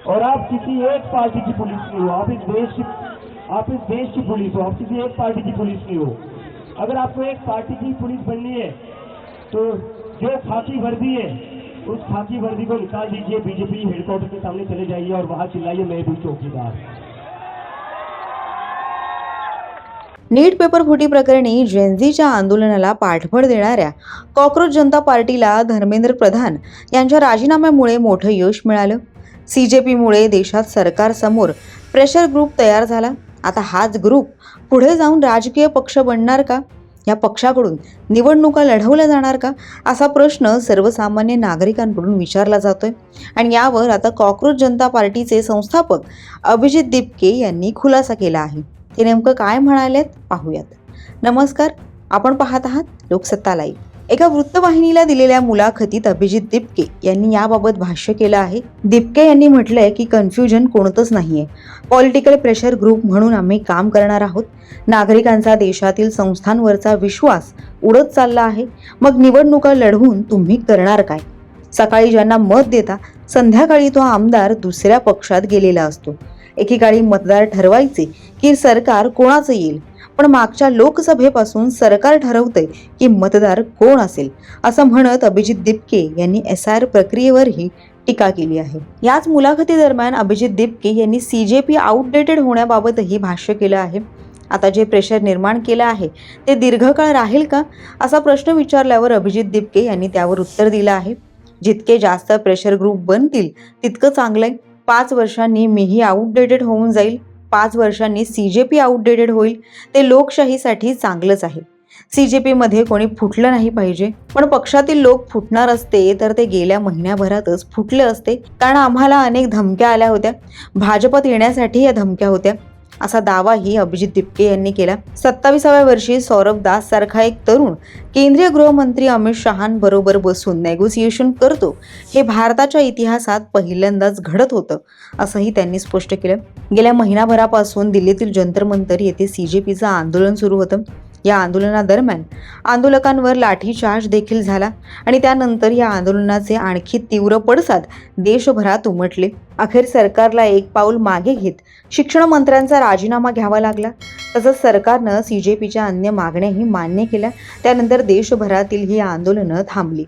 और आप किसी एक पार्टी की पुलिस नहीं हो, आप इस देश की पुलिस हो, आप किसी एक पार्टी की पुलिस नहीं हो। अगर आपको एक पार्टी की पुलिस बननी है तो जो खाकी वर्दी है उस खाकी वर्दी को निकाल दीजिए, बीजेपी हेडक्वार्टर के सामने चले जाइए और वहां चिल्लाइए मैं भी चौकीदार। नीट पेपर फुटी प्रकरणी जेनझीच्या आंदोलनाला पाठबळ देणाऱ्या कॉक्रोच जनता पार्टीला धर्मेंद्र प्रधान यांच्या राजीनाम्यामुळे मोठं यश मिळालं। सीजेपीमुळे देशात सरकारसमोर प्रेशर ग्रुप तयार झाला। आता हाच ग्रुप पुढे जाऊन राजकीय पक्ष बनणार का? या पक्षाकडून निवडणुका लढवल्या जाणार का? असा प्रश्न सर्वसामान्य नागरिकांकडून विचारला जातोय आणि यावर आता कॉक्रोच जनता पार्टीचे संस्थापक अभिजित दिपके यांनी खुलासा केला आहे। ते नेमकं काय म्हणालेत पाहूयात। नमस्कार, आपण पाहत आहात लोकसत्ता लाईव्ह। एका वृत्तवाहिनीला दिलेल्या मुलाखतीत अभिजित दिपके यांनी याबाबत भाष्य केलं आहे। दिपके यांनी म्हटलंय की कन्फ्युजन कोणतंच नाहीये, पॉलिटिकल प्रेशर ग्रुप म्हणून आम्ही काम करणार आहोत। नागरिकांचा देशातील संस्थांवरचा विश्वास उडत चालला आहे, मग निवडणुका लढवून तुम्ही करणार काय? सकाळी ज्यांना मत देता संध्याकाळी तो आमदार दुसऱ्या पक्षात गेलेला असतो। एकेकाळी मतदार ठरवायचे की सरकार कोणाचं येईल, पण मागच्या लोकसभेपासून सरकार ठरवतंय की मतदार कोण असेल, असं म्हणत अभिजित दिपके यांनी SIR प्रक्रियेवरही टीका केली आहे। याच मुलाखतीदरम्यान अभिजित दिपके यांनी सीजेपी आउटडेटेड होण्याबाबतही भाष्य केलं आहे। आता जे प्रेशर निर्माण केलं आहे ते दीर्घकाळ राहील का, असा प्रश्न विचारल्यावर अभिजित दिपके यांनी त्यावर उत्तर दिलं आहे। जितके जास्त प्रेशर ग्रुप बनतील तितकं चांगलंय। 5 वर्षांनी मीही आउटडेटेड होऊन जाईल, 5 वर्षांनी सीजेपी आउटडेटेड होईल, ते लोकशाहीसाठी चांगलंच आहे। सीजेपी मध्ये कोणी फुटलं नाही पाहिजे, पण पक्षातील लोक फुटणार असते तर ते गेल्या महिन्याभरातच फुटले असते, कारण आम्हाला अनेक धमक्या आल्या होत्या, भाजपात येण्यासाठी या धमक्या होत्या, असा दावाही अभिजित दिपके यांनी केला। 27व्या वर्षी सौरभ दास सारखा एक तरुण केंद्रीय गृहमंत्री अमित शहांबरोबर बसून नेगोसिएशन करतो, हे भारताच्या इतिहासात पहिल्यांदाच घडत होतं, असंही त्यांनी स्पष्ट केलं। गेल्या महिनाभरापासून दिल्लीतील जंतर मंतर येथे सीजेपीचं आंदोलन सुरू होतं। या आंदोलनादरम्यान आंदोलकांवर लाठीचार्ज देखील झाला आणि त्यानंतर या आंदोलनाचे आणखी तीव्र पडसाद देशभरात उमटले। अखेर सरकारला एक पाऊल मागे घेत शिक्षण मंत्र्यांचा राजीनामा घ्यावा लागला। तसंच सरकारनं सीजेपीच्या अन्य मागण्याही मान्य केल्या। त्यानंतर देशभरातील ही आंदोलनं थांबली।